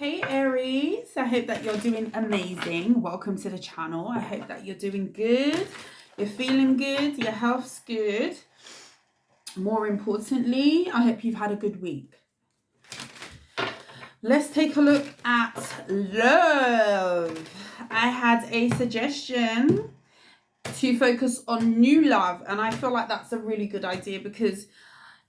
Hey Aries, I hope that you're doing amazing. Welcome to the channel. I hope that you're doing good, you're feeling good, your health's good. More importantly, I hope you've had a good week. Let's take a look at love. I had a suggestion to focus on new love, and I feel like that's a really good idea because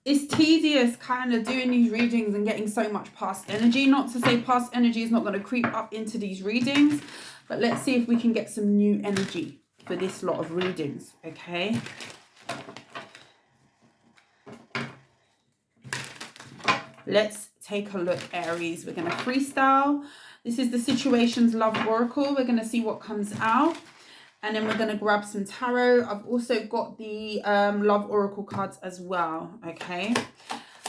it's tedious kind of doing these readings and getting so much past energy. Not to say past energy is not going to creep up into these readings, but let's see if we can get some new energy for this lot of readings, okay? Let's take a look, Aries. We're going to freestyle. This is the Situations Love Oracle. We're going to see what comes out. And then we're going to grab some tarot. I've also got the Love Oracle cards as well, okay?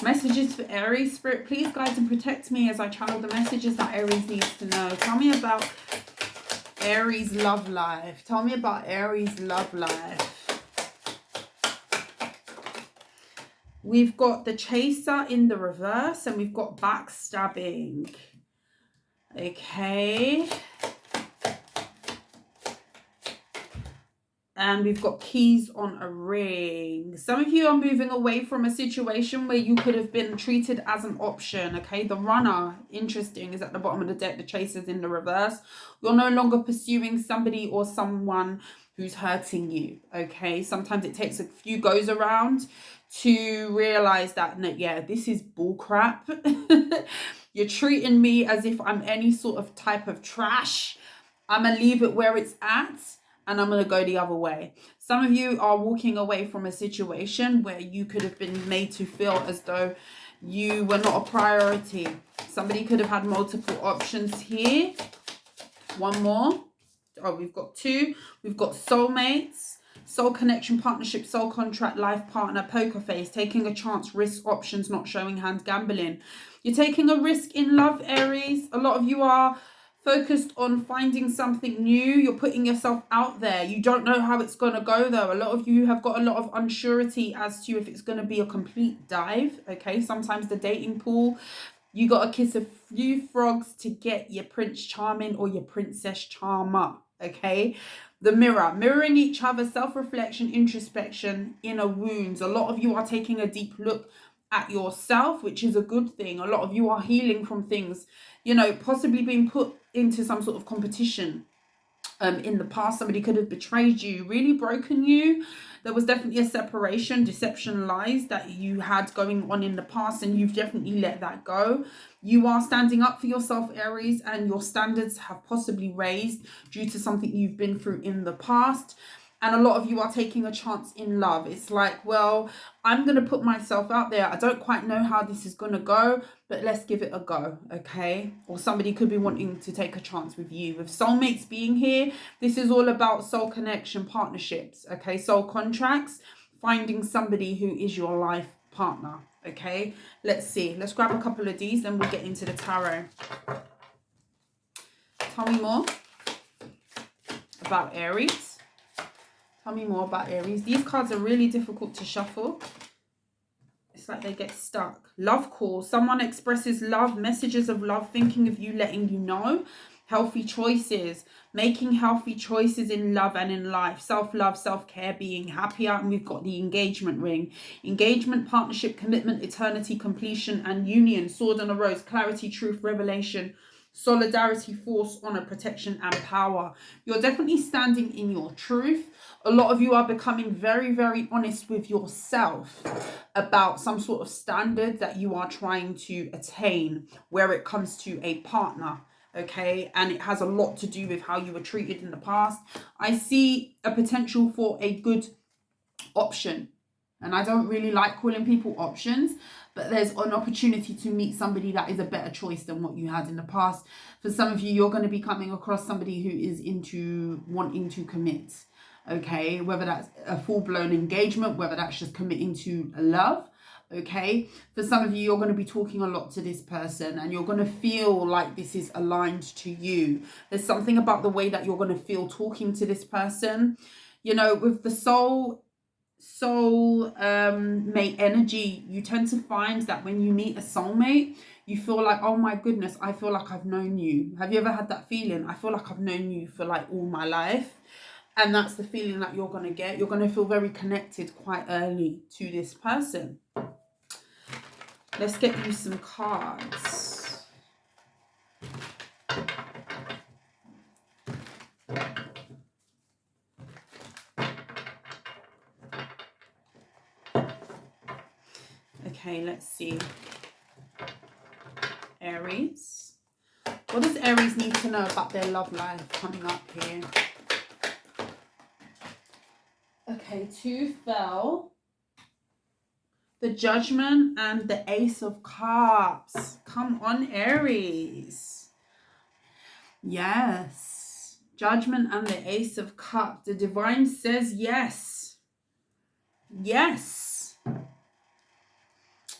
Messages for Aries. Spirit, please guide and protect me as I channel the messages that Aries needs to know. Tell me about Aries' love life. Tell me about Aries' love life. We've got the Chaser in the reverse and we've got backstabbing. Okay. And we've got keys on a ring. Some of you are moving away from a situation where you could have been treated as an option, okay? The Runner, interesting, is at the bottom of the deck. The Chaser's in the reverse. You're no longer pursuing somebody or someone who's hurting you, okay? Sometimes it takes a few goes around to realize that, no, yeah, this is bullcrap. You're treating me as if I'm any sort of type of trash. I'm going to leave it where it's at. And I'm going to go the other way. Some of you are walking away from a situation where you could have been made to feel as though you were not a priority. Somebody could have had multiple options here. One more. Oh, we've got two. We've got soulmates, soul connection, partnership, soul contract, life partner, poker face, taking a chance, risk, options, not showing hand, gambling. You're taking a risk in love, Aries. A lot of you are focused on finding something new. You're putting yourself out there. You don't know how it's going to go though. A lot of you have got a lot of unsurety as to if it's going to be a complete dive. Okay, sometimes the dating pool, you got to kiss a few frogs to get your Prince Charming or your Princess Charmer. Okay, the mirror, mirroring each other, self-reflection, introspection, inner wounds. A lot of you are taking a deep look at yourself, which is a good thing. A lot of you are healing from things, you know, possibly being put into some sort of competition in the past. Somebody could have betrayed you, really broken you. There was definitely a separation, deception, lies that you had going on in the past, and you've definitely let that go. You are standing up for yourself, Aries, and your standards have possibly raised due to something you've been through in the past. And a lot of you are taking a chance in love. It's like, well, I'm going to put myself out there. I don't quite know how this is going to go, but let's give it a go, okay? Or somebody could be wanting to take a chance with you. With soulmates being here, this is all about soul connection, partnerships, okay? Soul contracts, finding somebody who is your life partner, okay? Let's see. Let's grab a couple of these, then we'll get into the tarot. Tell me more about Aries. Tell me more about Aries. These cards are really difficult to shuffle. It's like they get stuck. Love call. Someone expresses love, messages of love, thinking of you, letting you know. Healthy choices. Making healthy choices in love and in life. Self-love, self-care, being happier. And we've got the engagement ring. Engagement, partnership, commitment, eternity, completion, and union. Sword and a rose. Clarity, truth, revelation. Solidarity, force, honor, protection, and power. You're definitely standing in your truth. A lot of you are becoming very, very honest with yourself about some sort of standard that you are trying to attain where it comes to a partner, okay? And it has a lot to do with how you were treated in the past. I see a potential for a good option. And I don't really like calling people options, but there's an opportunity to meet somebody that is a better choice than what you had in the past. For some of you, you're going to be coming across somebody who is into wanting to commit. Okay, whether that's a full-blown engagement, whether that's just committing to love. Okay, for some of you, you're going to be talking a lot to this person and you're going to feel like this is aligned to you. There's something about the way that you're going to feel talking to this person. You know, with the soul mate energy, you tend to find that when you meet a soulmate, You feel like, oh my goodness, I feel like I've known you. Have you ever had that feeling? I feel like I've known you for like all my life. And that's the feeling that you're going to get. You're going to feel very connected quite early to this person. Let's get you some cards. Okay, let's see. Aries. What does Aries need to know about their love life coming up here? Okay, 2 fell. The Judgment and the Ace of Cups. Come on, Aries. Yes. Judgment and the Ace of Cups. The Divine says yes. Yes.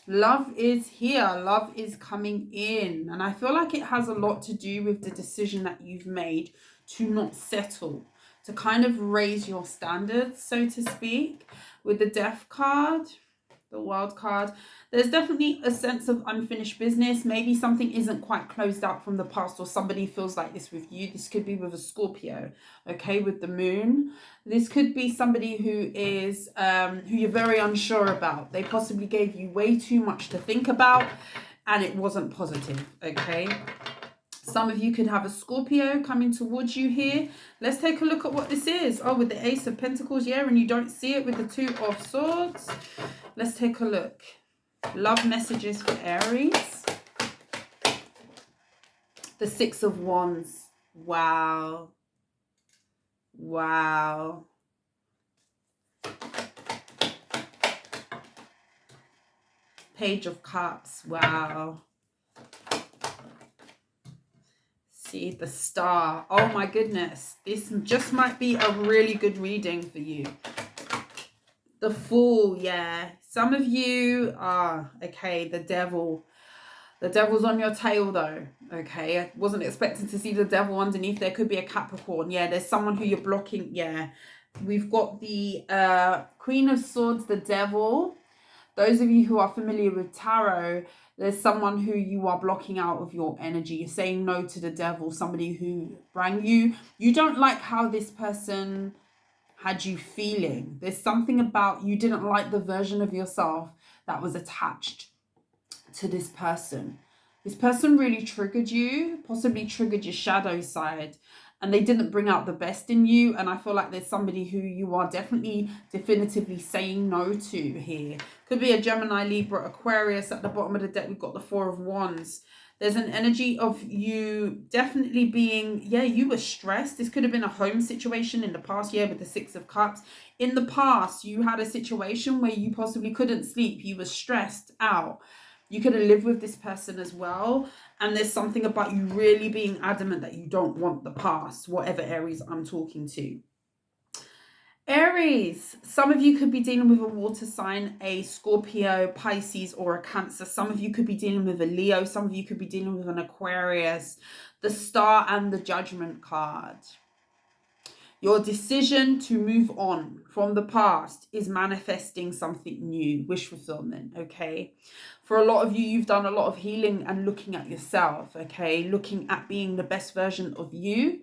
Love is here. Love is coming in. And I feel like it has a lot to do with the decision that you've made to not settle, to kind of raise your standards, so to speak. With the Death card, the World card, there's definitely a sense of unfinished business. Maybe something isn't quite closed out from the past, or somebody feels like this with you. This could be with a Scorpio, okay, with the Moon. This could be somebody who is who you're very unsure about. They possibly gave you way too much to think about and it wasn't positive, okay? Some of you could have a Scorpio coming towards you here. Let's take a look at what this is. Oh, with the Ace of Pentacles, yeah, and you don't see it with the 2 of Swords. Let's take a look. Love messages for Aries. The 6 of Wands. Wow. Wow. Page of Cups. Wow. See, the Star. Oh my goodness. This just might be a really good reading for you. The Fool, yeah. Some of you are, okay, the Devil. The Devil's on your tail though, okay? I wasn't expecting to see the Devil underneath. There could be a Capricorn. Yeah, there's someone who you're blocking. Yeah. We've got the Queen of Swords, the Devil. Those of you who are familiar with tarot, there's someone who you are blocking out of your energy. You're saying no to the Devil, somebody who rang you. You don't like how this person had you feeling. There's something about you didn't like the version of yourself that was attached to this person. This person really triggered you, possibly triggered your shadow side, and they didn't bring out the best in you. And I feel like there's somebody who you are definitively saying no to here. Could be a Gemini, Libra, Aquarius. At the bottom of the deck, we've got the 4 of Wands. There's an energy of you definitely being, yeah, you were stressed. This could have been a home situation in the past, yeah, with the 6 of Cups. In the past, you had a situation where you possibly couldn't sleep. You were stressed out. You could have lived with this person as well. And there's something about you really being adamant that you don't want the past, whatever Aries I'm talking to. Aries, some of you could be dealing with a water sign, a Scorpio, Pisces, or a Cancer. Some of you could be dealing with a Leo. Some of you could be dealing with an Aquarius. The Star and the Judgment card. Your decision to move on from the past is manifesting something new, wish fulfillment, okay? For a lot of you, you've done a lot of healing and looking at yourself, okay? Looking at being the best version of you.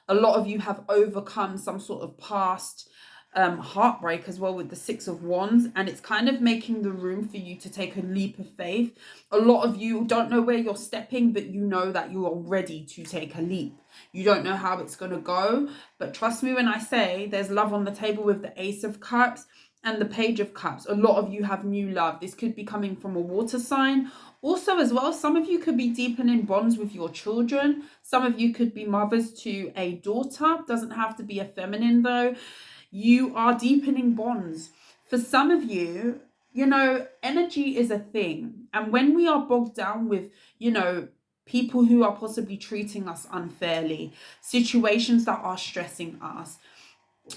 A lot of you have overcome some sort of past heartbreak as well with the 6 of Wands, and it's kind of making the room for you to take a leap of faith. A lot of you don't know where you're stepping, but you know that you are ready to take a leap. You don't know how it's going to go, but trust me when I say there's love on the table with the Ace of Cups and the Page of Cups. A lot of you have new love. This could be coming from a water sign. Also as well, some of you could be deepening bonds with your children. Some of you could be mothers to a daughter. Doesn't have to be a feminine though. You are deepening bonds. For some of you, you know, energy is a thing. And when we are bogged down with, you know, people who are possibly treating us unfairly, situations that are stressing us,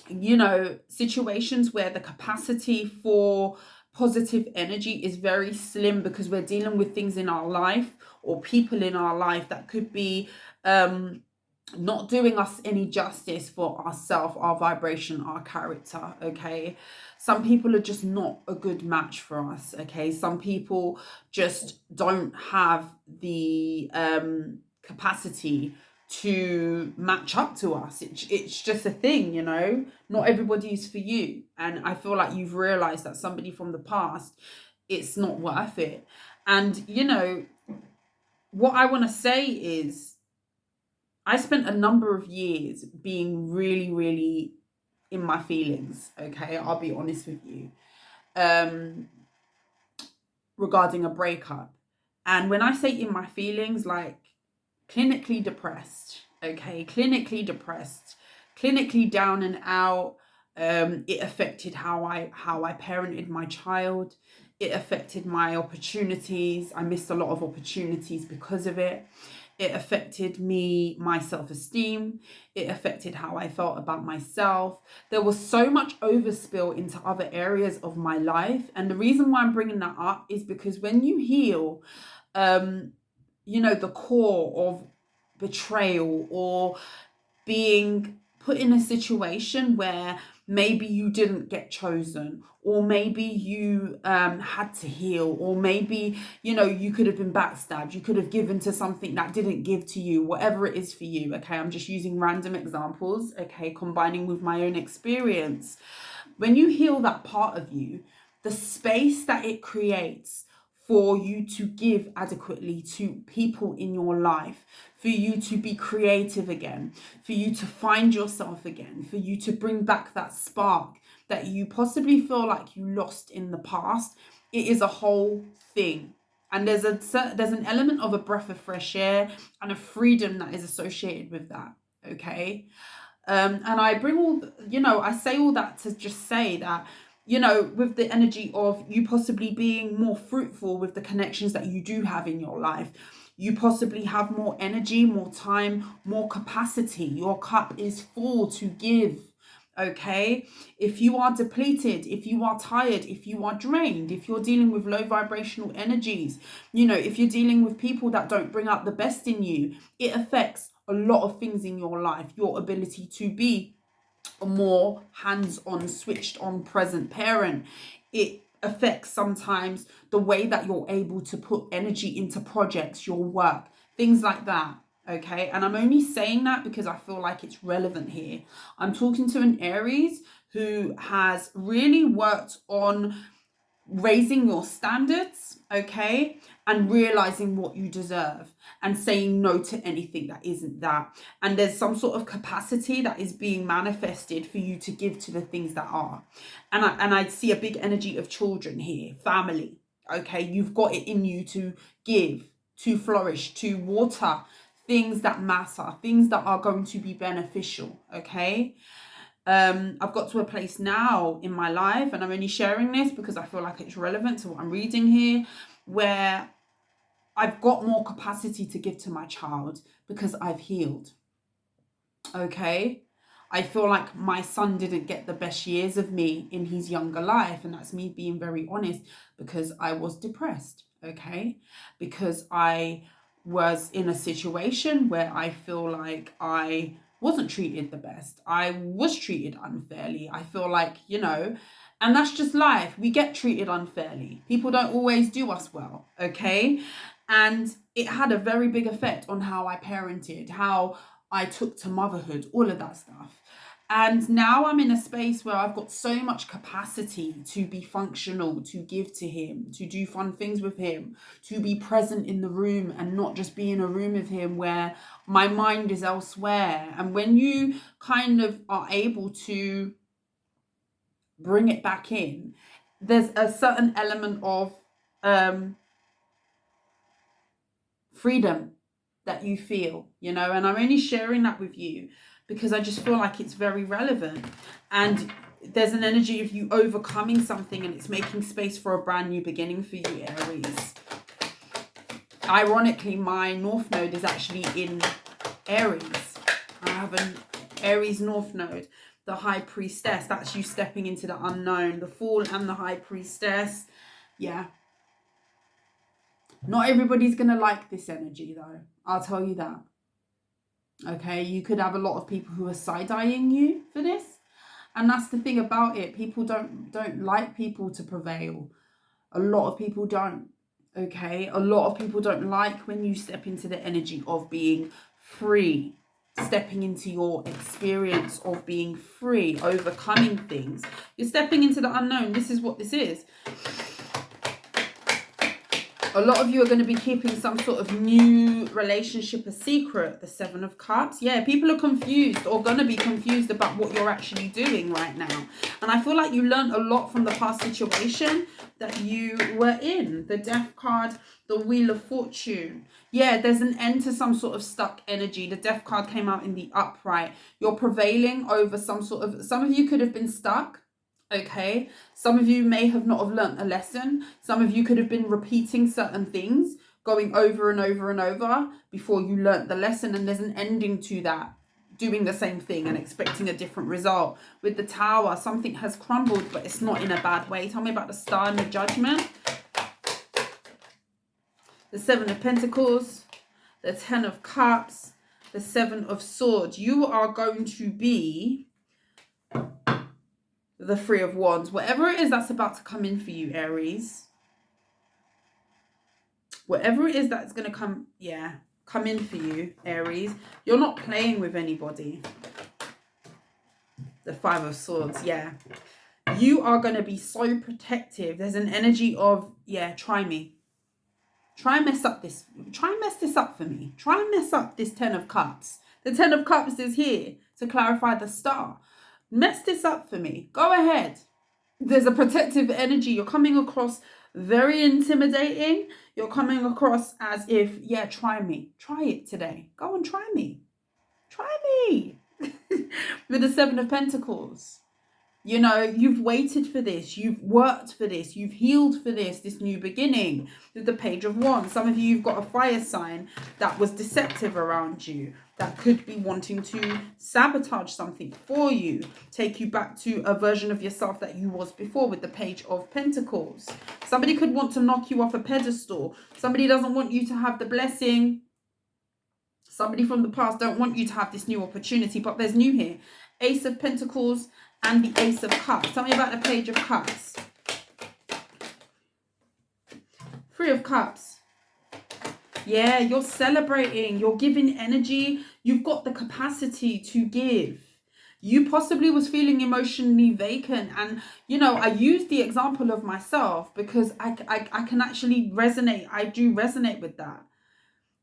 you know, situations where the capacity for positive energy is very slim because we're dealing with things in our life or people in our life that could be not doing us any justice for ourselves, our vibration, our character, okay? Some people are just not a good match for us, okay? Some people just don't have the capacity to match up to us. It's just a thing, you know? Not everybody's for you. And I feel like you've realized that somebody from the past, it's not worth it. And, you know, what I want to say is, I spent a number of years being really, really in my feelings. Okay, I'll be honest with you, um, regarding a breakup. And when I say in my feelings, like clinically depressed. Okay, clinically depressed, clinically down and out. It affected how I parented my child. It affected my opportunities. I missed a lot of opportunities because of it. It affected my self-esteem. It affected how I felt about myself. There was so much overspill into other areas of my life. And the reason why I'm bringing that up is because when you heal, you know, the core of betrayal or being put in a situation where maybe you didn't get chosen, or maybe you had to heal, or maybe, you know, you could have been backstabbed, you could have given to something that didn't give to you, whatever it is for you. Okay, I'm just using random examples, okay, combining with my own experience. When you heal that part of you, the space that it creates for you to give adequately to people in your life, for you to be creative again, for you to find yourself again, for you to bring back that spark that you possibly feel like you lost in the past. It is a whole thing. And there's an element of a breath of fresh air and a freedom that is associated with that. Okay. And I bring all, you know, I say all that to just say that, you know, with the energy of you possibly being more fruitful with the connections that you do have in your life, you possibly have more energy, more time, more capacity. Your cup is full to give. Okay, if you are depleted, if you are tired, if you are drained, if you're dealing with low vibrational energies, you know, if you're dealing with people that don't bring out the best in you, it affects a lot of things in your life. Your ability to be a more hands-on, switched on present parent. It affects sometimes the way that you're able to put energy into projects, your work, things like that. Okay, and I'm only saying that because I feel like it's relevant here. I'm talking to an Aries who has really worked on raising your standards, okay, and realizing what you deserve and saying no to anything that isn't that. And there's some sort of capacity that is being manifested for you to give to the things that are. And I see a big energy of children here, family. Okay, you've got it in you to give, to flourish, to water things that matter, things that are going to be beneficial. Okay. I've got to a place now in my life, and I'm only sharing this because I feel like it's relevant to what I'm reading here, where I've got more capacity to give to my child because I've healed. Okay. I feel like my son didn't get the best years of me in his younger life, and that's me being very honest, because I was depressed. Okay. Because I was in a situation where I feel like I wasn't treated the best. I was treated unfairly. I feel like, you know, and that's just life. We get treated unfairly. People don't always do us well. Okay. And it had a very big effect on how I parented, how I took to motherhood, all of that stuff. And now I'm in a space where I've got so much capacity to be functional, to give to him, to do fun things with him, to be present in the room and not just be in a room with him where my mind is elsewhere. And when you kind of are able to bring it back in, there's a certain element of freedom that you feel, you know, and I'm only sharing that with you because I just feel like it's very relevant. And there's an energy of you overcoming something, and it's making space for a brand new beginning for you, Aries. Ironically, my North Node is actually in Aries. I have an Aries North Node, the High Priestess. That's you stepping into the unknown, the Fool and the High Priestess. Yeah. Not everybody's going to like this energy, though. I'll tell you that. Okay, you could have a lot of people who are side-eyeing you for this. And that's the thing about it. People don't like people to prevail. A lot of people don't. Okay, a lot of people don't like when you step into the energy of being free, stepping into your experience of being free, overcoming things. You're stepping into the unknown. This is what this is. A lot of you are going to be keeping some sort of new relationship a secret. The Seven of Cups. Yeah, people are confused or going to be confused about what you're actually doing right now. And I feel like you learned a lot from the past situation that you were in. The Death card, the Wheel of Fortune. Yeah, there's an end to some sort of stuck energy. The Death card came out in the upright. You're prevailing over some of you could have been stuck. Okay, some of you may have not have learnt a lesson. Some of you could have been repeating certain things, going over and over and over before you learnt the lesson, and there's an ending to that. Doing the same thing and expecting a different result. With the Tower, something has crumbled, but it's not in a bad way. Tell me about the Star and the Judgment. The Seven of Pentacles, the Ten of Cups, the Seven of Swords. You are going to be the Three of Wands. Whatever it is that's about to come in for you, Aries. Whatever it is that's going to come in for you, Aries. You're not playing with anybody. The Five of Swords, yeah. You are going to be so protective. There's an energy of, try me. Try and mess up this. Try and mess this up for me. Try and mess up this Ten of Cups. The Ten of Cups is here to clarify the Star. Mess this up for me. Go ahead. There's a protective energy. You're coming across very intimidating. You're coming across as if, try me. Try it today. Go and try me. Try me. With the Seven of Pentacles. You know, you've waited for this. You've worked for this. You've healed for this new beginning. With the Page of Wands. Some of you, you've got a fire sign that was deceptive around you. That could be wanting to sabotage something for you. Take you back to a version of yourself that you was before with the Page of Pentacles. Somebody could want to knock you off a pedestal. Somebody doesn't want you to have the blessing. Somebody from the past don't want you to have this new opportunity. But there's new here. Ace of Pentacles and the Ace of Cups. Tell me about the Page of Cups. Three of Cups. Yeah, you're celebrating. You're giving energy. You've got the capacity to give. You possibly was feeling emotionally vacant. And, you know, I use the example of myself because I can actually resonate. I do resonate with that.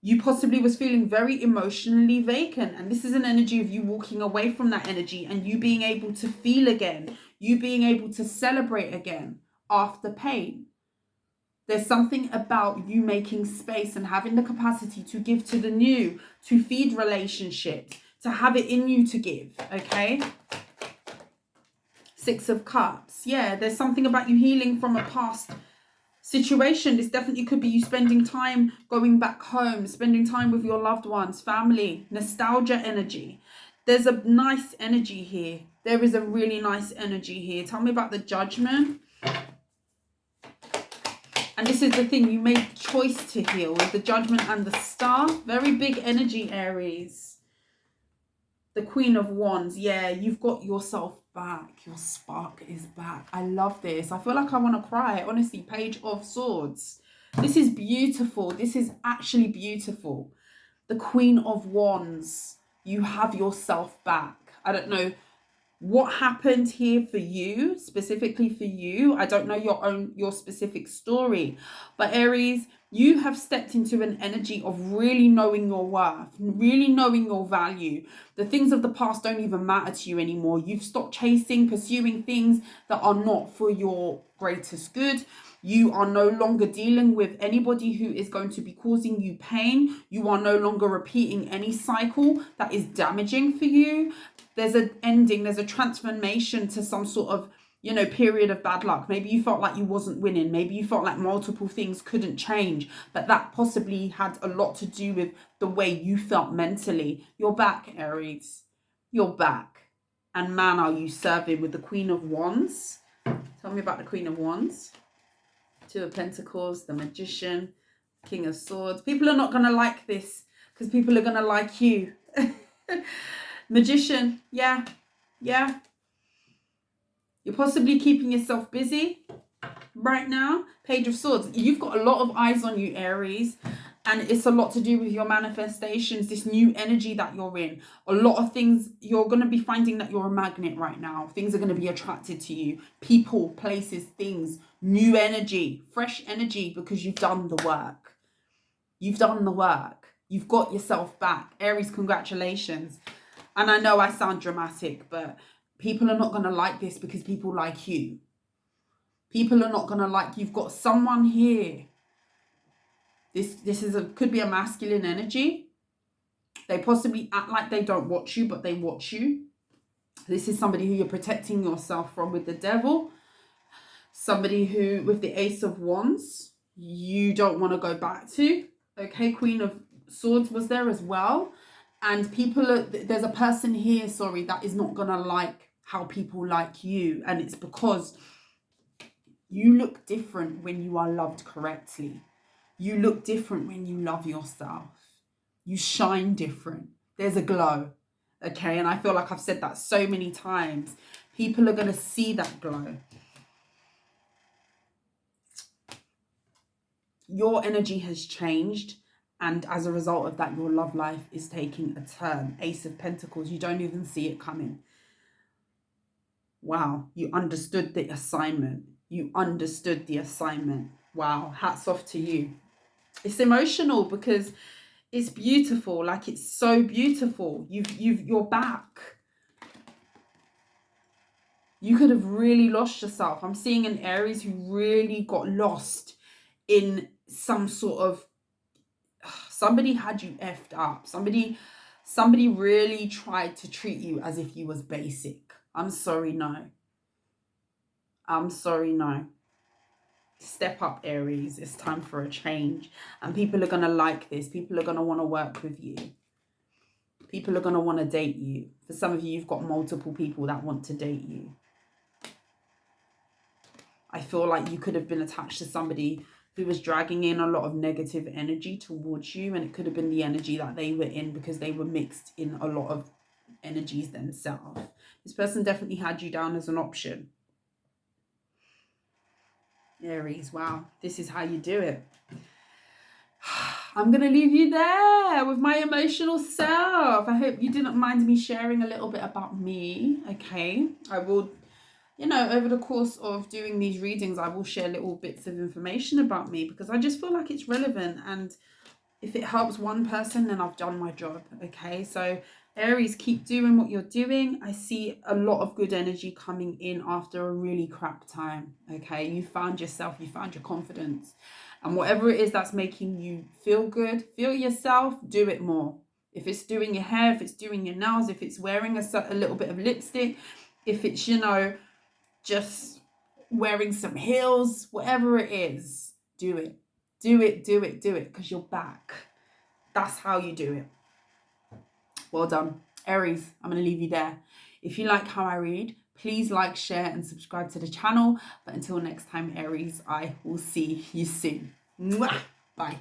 You possibly was feeling very emotionally vacant. And this is an energy of you walking away from that energy and you being able to feel again. You being able to celebrate again after pain. There's something about you making space and having the capacity to give to the new, to feed relationships, to have it in you to give, okay? Six of Cups. Yeah, there's something about you healing from a past situation. This definitely could be you spending time going back home, spending time with your loved ones, family, nostalgia energy. There's a nice energy here. There is a really nice energy here. Tell me about the Judgment. And this is the thing, you made choice to heal with the Judgment and the Star. Very big energy, Aries. The Queen of Wands. Yeah, you've got yourself back. Your spark is back. I love this. I feel like I want to cry. Honestly, Page of Swords. This is beautiful. This is actually beautiful. The Queen of Wands. You have yourself back. I don't know what happened here for you, specifically for you. I don't know your specific story, but Aries, you have stepped into an energy of really knowing your worth, really knowing your value. The things of the past don't even matter to you anymore. You've stopped pursuing things that are not for your greatest good. You are no longer dealing with anybody who is going to be causing you pain. You are no longer repeating any cycle that is damaging for you. There's an ending, there's a transformation to some sort of, period of bad luck. Maybe you felt like you wasn't winning. Maybe you felt like multiple things couldn't change, but that possibly had a lot to do with the way you felt mentally. You're back, Aries. You're back. And man, are you serving with the Queen of Wands. Tell me about the Queen of Wands. Two of Pentacles, the Magician, King of Swords. People are not going to like this because people are going to like you. Magician, yeah, yeah. You're possibly keeping yourself busy right now. Page of Swords. You've got a lot of eyes on you, Aries. And it's a lot to do with your manifestations, this new energy that you're in. A lot of things, you're going to be finding that you're a magnet right now. Things are going to be attracted to you. People, places, things, new energy, fresh energy, because you've done the work. You've done the work. You've got yourself back. Aries, congratulations. And I know I sound dramatic, but people are not going to like this because people like you. People are not going to like, you've got someone here. This is could be a masculine energy. They possibly act like they don't watch you, but they watch you. This is somebody who you're protecting yourself from with the devil. Somebody who, with the Ace of Wands, you don't want to go back to. Okay, Queen of Swords was there as well. And there's a person here, sorry, that is not going to like how people like you. And it's because you look different when you are loved correctly. You look different when you love yourself. You shine different. There's a glow. Okay, and I feel like I've said that so many times. People are going to see that glow. Your energy has changed. And as a result of that, your love life is taking a turn. Ace of Pentacles. You don't even see it coming. Wow. You understood the assignment. You understood the assignment. Wow. Hats off to you. It's emotional because it's beautiful. Like, it's so beautiful. You're back. You could have really lost yourself. I'm seeing an Aries who really got lost in some sort of, somebody had you effed up. Somebody really tried to treat you as if you was basic. I'm sorry, no. I'm sorry, no. Step up, Aries. It's time for a change. And people are going to like this. People are going to want to work with you. People are going to want to date you. For some of you, you've got multiple people that want to date you. I feel like you could have been attached to somebody who was dragging in a lot of negative energy towards you. And it could have been the energy that they were in because they were mixed in a lot of energies themselves. This person definitely had you down as an option. Aries, wow, this is how you do it. I'm going to leave you there with my emotional self. I hope you didn't mind me sharing a little bit about me, okay? I will, over the course of doing these readings, I will share little bits of information about me because I just feel like it's relevant. And if it helps one person, then I've done my job, okay? So Aries, keep doing what you're doing. I see a lot of good energy coming in after a really crap time, okay? You found yourself, you found your confidence. And whatever it is that's making you feel good, feel yourself, do it more. If it's doing your hair, if it's doing your nails, if it's wearing a little bit of lipstick, if it's, just wearing some heels, whatever it is, do it. Do it, do it, do it, because you're back. That's how you do it. Well done. Aries, I'm going to leave you there. If you like how I read, please like, share, and subscribe to the channel. But until next time, Aries, I will see you soon. Mwah! Bye.